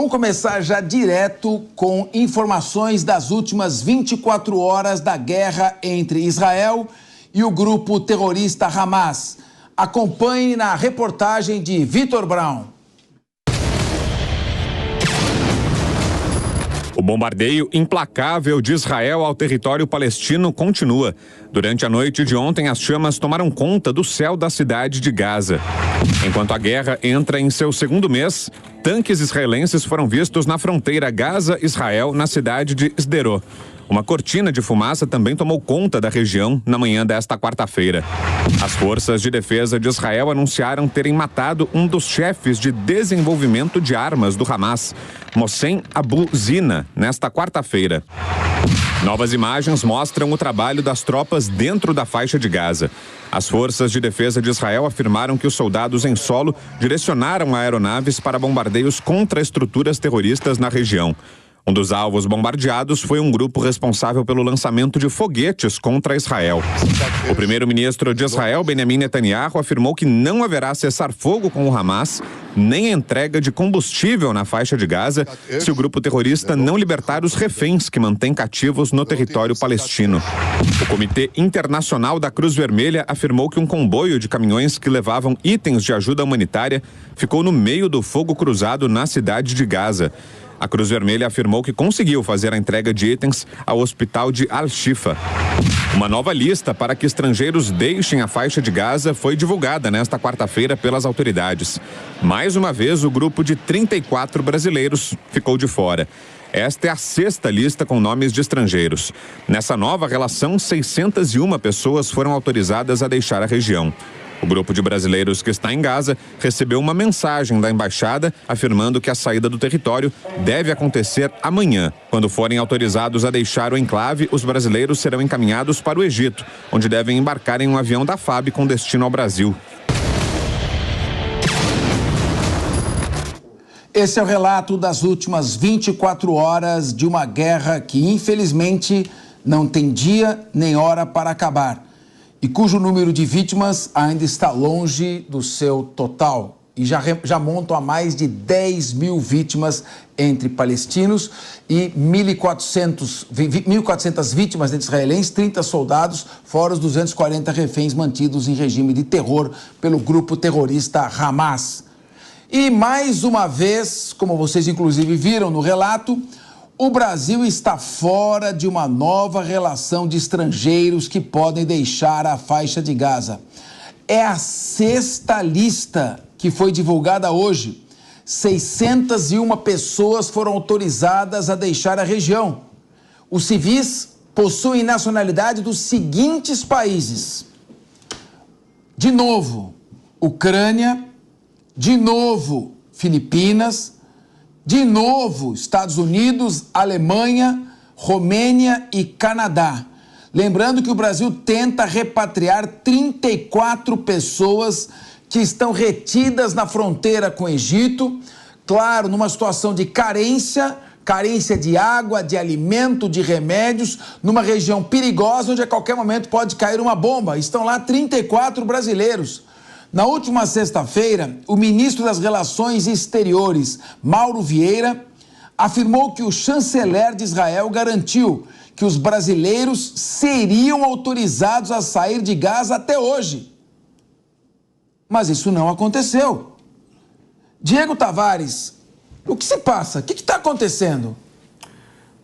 Vamos começar já direto com informações das últimas 24 horas da guerra entre Israel e o grupo terrorista Hamas. Acompanhe na reportagem de Vitor Brown. O bombardeio implacável de Israel ao território palestino continua. Durante a noite de ontem, as chamas tomaram conta do céu da cidade de Gaza. Enquanto a guerra entra em seu segundo mês, tanques israelenses foram vistos na fronteira Gaza-Israel, na cidade de Sderot. Uma cortina de fumaça também tomou conta da região na manhã desta quarta-feira. As forças de defesa de Israel anunciaram terem matado um dos chefes de desenvolvimento de armas do Hamas, Mohsen Abu Zina, nesta quarta-feira. Novas imagens mostram o trabalho das tropas dentro da faixa de Gaza. As forças de defesa de Israel afirmaram que os soldados em solo direcionaram aeronaves para bombardeios contra estruturas terroristas na região. Um dos alvos bombardeados foi um grupo responsável pelo lançamento de foguetes contra Israel. O primeiro-ministro de Israel, Benjamin Netanyahu, afirmou que não haverá cessar-fogo com o Hamas, nem entrega de combustível na faixa de Gaza, se o grupo terrorista não libertar os reféns que mantém cativos no território palestino. O Comitê Internacional da Cruz Vermelha afirmou que um comboio de caminhões que levavam itens de ajuda humanitária ficou no meio do fogo cruzado na cidade de Gaza. A Cruz Vermelha afirmou que conseguiu fazer a entrega de itens ao hospital de Al-Shifa. Uma nova lista para que estrangeiros deixem a faixa de Gaza foi divulgada nesta quarta-feira pelas autoridades. Mais uma vez, o grupo de 34 brasileiros ficou de fora. Esta é a sexta lista com nomes de estrangeiros. Nessa nova relação, 601 pessoas foram autorizadas a deixar a região. O grupo de brasileiros que está em Gaza recebeu uma mensagem da embaixada afirmando que a saída do território deve acontecer amanhã. Quando forem autorizados a deixar o enclave, os brasileiros serão encaminhados para o Egito, onde devem embarcar em um avião da FAB com destino ao Brasil. Esse é o relato das últimas 24 horas de uma guerra que, infelizmente, não tem dia nem hora para acabar e cujo número de vítimas ainda está longe do seu total. E já montam a mais de 10 mil vítimas entre palestinos e 1.400 vítimas entre israelenses, 30 soldados, fora os 240 reféns mantidos em regime de terror pelo grupo terrorista Hamas. E mais uma vez, como vocês inclusive viram no relato, o Brasil está fora de uma nova relação de estrangeiros que podem deixar a faixa de Gaza. É a sexta lista que foi divulgada hoje. 601 pessoas foram autorizadas a deixar a região. Os civis possuem nacionalidade dos seguintes países. De novo, Ucrânia. De novo, Filipinas. De novo, Estados Unidos, Alemanha, Romênia e Canadá. Lembrando que o Brasil tenta repatriar 34 pessoas que estão retidas na fronteira com o Egito, claro, numa situação de carência de água, de alimento, de remédios, numa região perigosa onde a qualquer momento pode cair uma bomba. Estão lá 34 brasileiros. Na última sexta-feira, o ministro das Relações Exteriores, Mauro Vieira, afirmou que o chanceler de Israel garantiu que os brasileiros seriam autorizados a sair de Gaza até hoje. Mas isso não aconteceu. Diego Tavares, o que se passa? O que está acontecendo?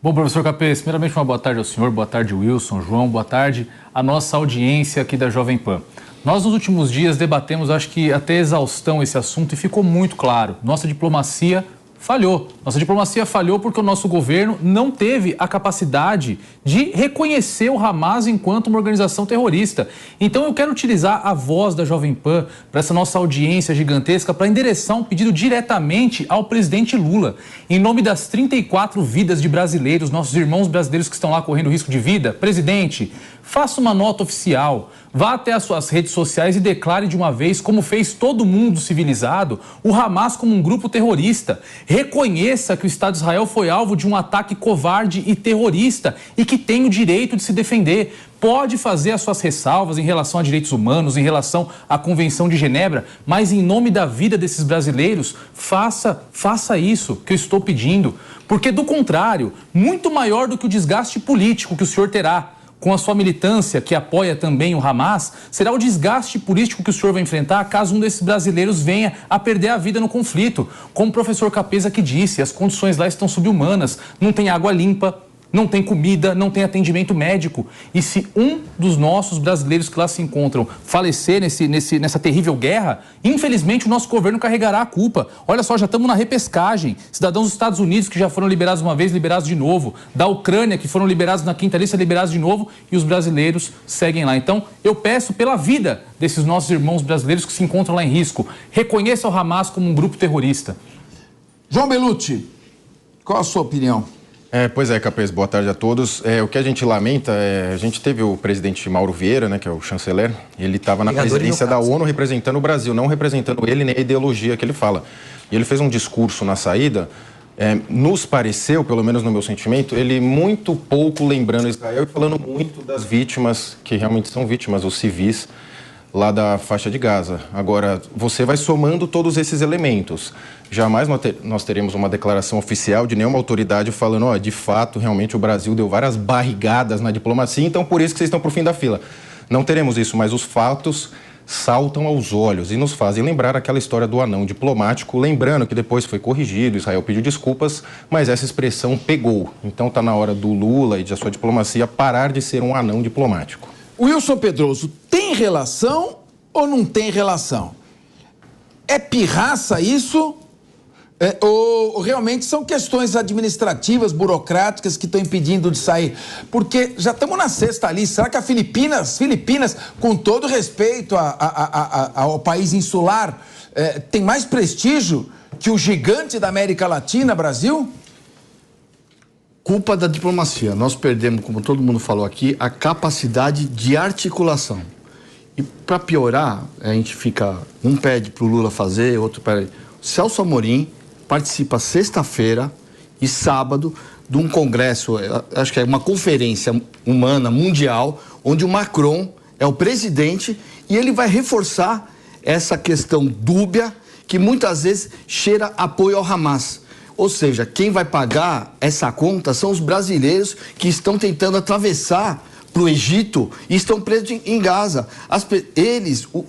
Bom, professor Capês, primeiramente uma boa tarde ao senhor, boa tarde Wilson, João, boa tarde à nossa audiência aqui da Jovem Pan. Nós, nos últimos dias, debatemos, acho que até exaustão, esse assunto e ficou muito claro. Nossa diplomacia falhou. Nossa diplomacia falhou porque o nosso governo não teve a capacidade de reconhecer o Hamas enquanto uma organização terrorista. Então, eu quero utilizar a voz da Jovem Pan para essa nossa audiência gigantesca para endereçar um pedido diretamente ao presidente Lula. Em nome das 34 vidas de brasileiros, nossos irmãos brasileiros que estão lá correndo risco de vida, presidente, faça uma nota oficial, vá até as suas redes sociais e declare de uma vez, como fez todo mundo civilizado, o Hamas como um grupo terrorista. Reconheça que o Estado de Israel foi alvo de um ataque covarde e terrorista e que tem o direito de se defender. Pode fazer as suas ressalvas em relação a direitos humanos, em relação à Convenção de Genebra, mas em nome da vida desses brasileiros, faça isso que eu estou pedindo. Porque, do contrário, muito maior do que o desgaste político que o senhor terá com a sua militância, que apoia também o Hamas, será o desgaste político que o senhor vai enfrentar caso um desses brasileiros venha a perder a vida no conflito. Como o professor Capeza que disse, as condições lá estão subhumanas, não tem água limpa, não tem comida, não tem atendimento médico. E se um dos nossos brasileiros que lá se encontram falecer nessa terrível guerra, infelizmente o nosso governo carregará a culpa. Olha só, já estamos na repescagem. Cidadãos dos Estados Unidos que já foram liberados uma vez, liberados de novo. Da Ucrânia, que foram liberados na quinta lista, liberados de novo. E os brasileiros seguem lá. Então, eu peço pela vida desses nossos irmãos brasileiros que se encontram lá em risco. Reconheça o Hamas como um grupo terrorista. João Belucci, qual a sua opinião? Pois é, Capês, boa tarde a todos. O que a gente lamenta a gente teve o presidente Mauro Vieira, né, que é o chanceler, ele estava na presidência da ONU representando o Brasil, não representando ele nem a ideologia que ele fala. E ele fez um discurso na saída, nos pareceu, pelo menos no meu sentimento, ele muito pouco lembrando Israel e falando muito das vítimas, que realmente são vítimas, os civis, lá da faixa de Gaza. Agora, você vai somando todos esses elementos. Jamais nós teremos uma declaração oficial de nenhuma autoridade falando, de fato, realmente o Brasil deu várias barrigadas na diplomacia, então por isso que vocês estão pro fim da fila. Não teremos isso, mas os fatos saltam aos olhos e nos fazem lembrar aquela história do anão diplomático, lembrando que depois foi corrigido, Israel pediu desculpas, mas essa expressão pegou. Então está na hora do Lula e da sua diplomacia parar de ser um anão diplomático. Wilson Pedroso, tem relação ou não tem relação? É pirraça isso? Ou realmente são questões administrativas, burocráticas que estão impedindo de sair? Porque já estamos na sexta ali. Será que a Filipinas, com todo respeito ao país insular, tem mais prestígio que o gigante da América Latina, Brasil? Culpa da diplomacia. Nós perdemos, como todo mundo falou aqui, a capacidade de articulação. E para piorar, a gente fica, um pede para o Lula fazer, outro pede. Celso Amorim participa sexta-feira e sábado de um congresso, acho que é uma conferência humana mundial, onde o Macron é o presidente e ele vai reforçar essa questão dúbia que muitas vezes cheira apoio ao Hamas. Ou seja, quem vai pagar essa conta são os brasileiros que estão tentando atravessar para o Egito e estão presos em Gaza.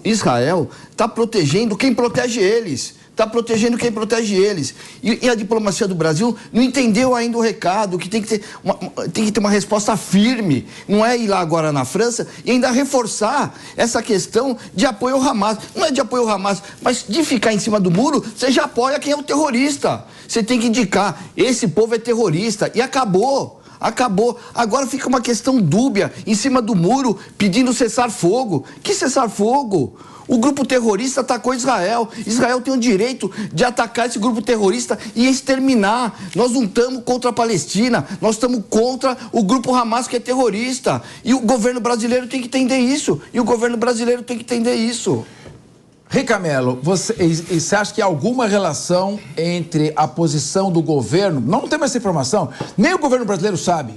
Israel está protegendo quem protege eles. Está protegendo quem protege eles. E a diplomacia do Brasil não entendeu ainda o recado, que tem que ter uma resposta firme. Não é ir lá agora na França e ainda reforçar essa questão de apoio ao Hamas. Não é de apoio ao Hamas, mas de ficar em cima do muro, você já apoia quem é o terrorista. Você tem que indicar, esse povo é terrorista. E acabou. Agora fica uma questão dúbia, em cima do muro, pedindo cessar-fogo. Que cessar-fogo? O grupo terrorista atacou Israel. Israel tem o direito de atacar esse grupo terrorista e exterminar. Nós não estamos contra a Palestina, nós estamos contra o grupo Hamas, que é terrorista. E o governo brasileiro tem que entender isso. Ricamelo, você acha que há alguma relação entre a posição do governo? Não temos essa informação, nem o governo brasileiro sabe.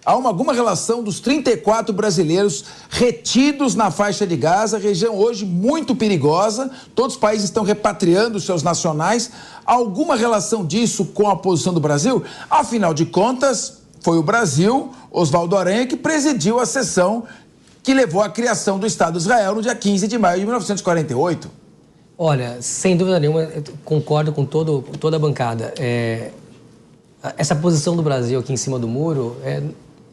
Há alguma relação dos 34 brasileiros retidos na faixa de Gaza, região hoje muito perigosa, todos os países estão repatriando os seus nacionais. Há alguma relação disso com a posição do Brasil? Afinal de contas, foi o Brasil, Oswaldo Aranha, que presidiu a sessão que levou à criação do Estado de Israel no dia 15 de maio de 1948. Olha, sem dúvida nenhuma, eu concordo com toda a bancada. Essa posição do Brasil aqui em cima do muro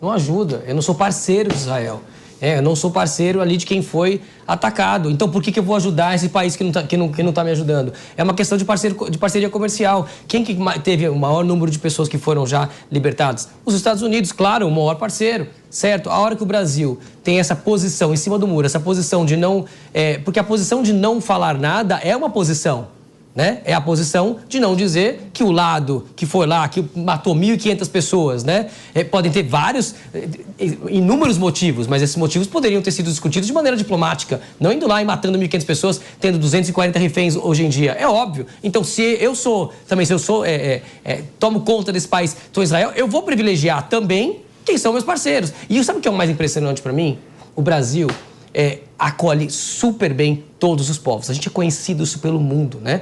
não ajuda. Eu não sou parceiro de Israel. Eu não sou parceiro ali de quem foi atacado. Então, por que eu vou ajudar esse país que não tá me ajudando? É uma questão de parceria comercial. Quem que teve o maior número de pessoas que foram já libertadas? Os Estados Unidos, claro, o maior parceiro, certo? A hora que o Brasil tem essa posição em cima do muro, essa posição de não... porque a posição de não falar nada é uma posição. né? É a posição de não dizer que o lado que foi lá, que matou 1.500 pessoas, né? Podem ter vários, inúmeros motivos, mas esses motivos poderiam ter sido discutidos de maneira diplomática, não indo lá e matando 1.500 pessoas, tendo 240 reféns hoje em dia. É óbvio. Então, se eu tomo conta desse país, estou em Israel, eu vou privilegiar também quem são meus parceiros. E sabe o que é o mais impressionante para mim? O Brasil acolhe super bem todos os povos. A gente é conhecido isso pelo mundo, né?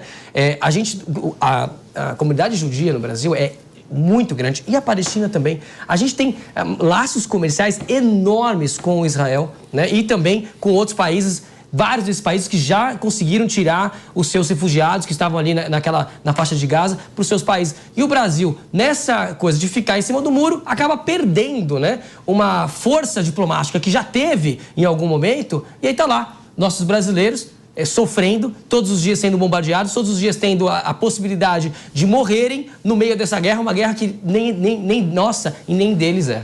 A comunidade judia no Brasil é muito grande, e a Palestina também. A gente tem laços comerciais enormes com Israel, né? E também com outros países, vários desses países que já conseguiram tirar os seus refugiados que estavam ali na faixa de Gaza para os seus países. E o Brasil, nessa coisa de ficar em cima do muro, acaba perdendo, né, uma força diplomática que já teve em algum momento, e aí tá lá, nossos brasileiros sofrendo, todos os dias sendo bombardeados, todos os dias tendo a possibilidade de morrerem no meio dessa guerra, uma guerra que nem nossa e nem deles é.